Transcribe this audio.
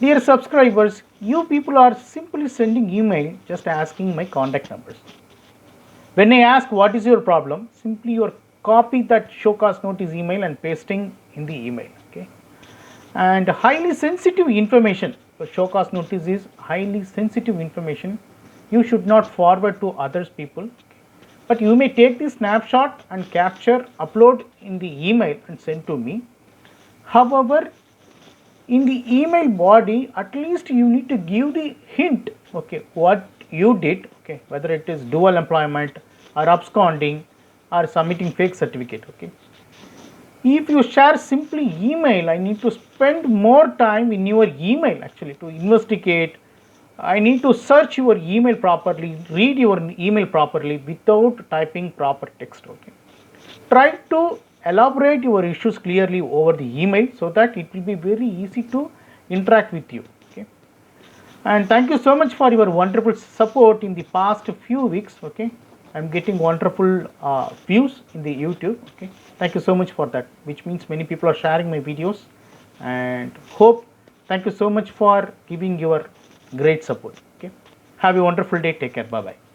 Dear subscribers, you people are simply sending email just asking my contact numbers. When I ask what is your problem, simply you copy that showcase notice email and pasting in the email. Okay. And highly sensitive information. So showcase notice is highly sensitive information. You should not forward to others people. But you may take the snapshot and capture, upload in the email and send to me. However, in the email body, at least you need to give the hint, okay, what you did, okay, whether it is dual employment or absconding or submitting fake certificate, okay. If you share simply email, I need to spend more time in your email actually to investigate. I need to search your email properly, read your email properly without typing proper text, okay. Try to elaborate your issues clearly over the email so that it will be very easy to interact with you, okay. And thank you so much for your wonderful support in the past few weeks, okay. I'm getting wonderful views in the YouTube, okay. Thank you so much for that, which means many people are sharing my videos, and hope, thank you so much for giving your great support, okay. Have a wonderful day. Take care. Bye bye.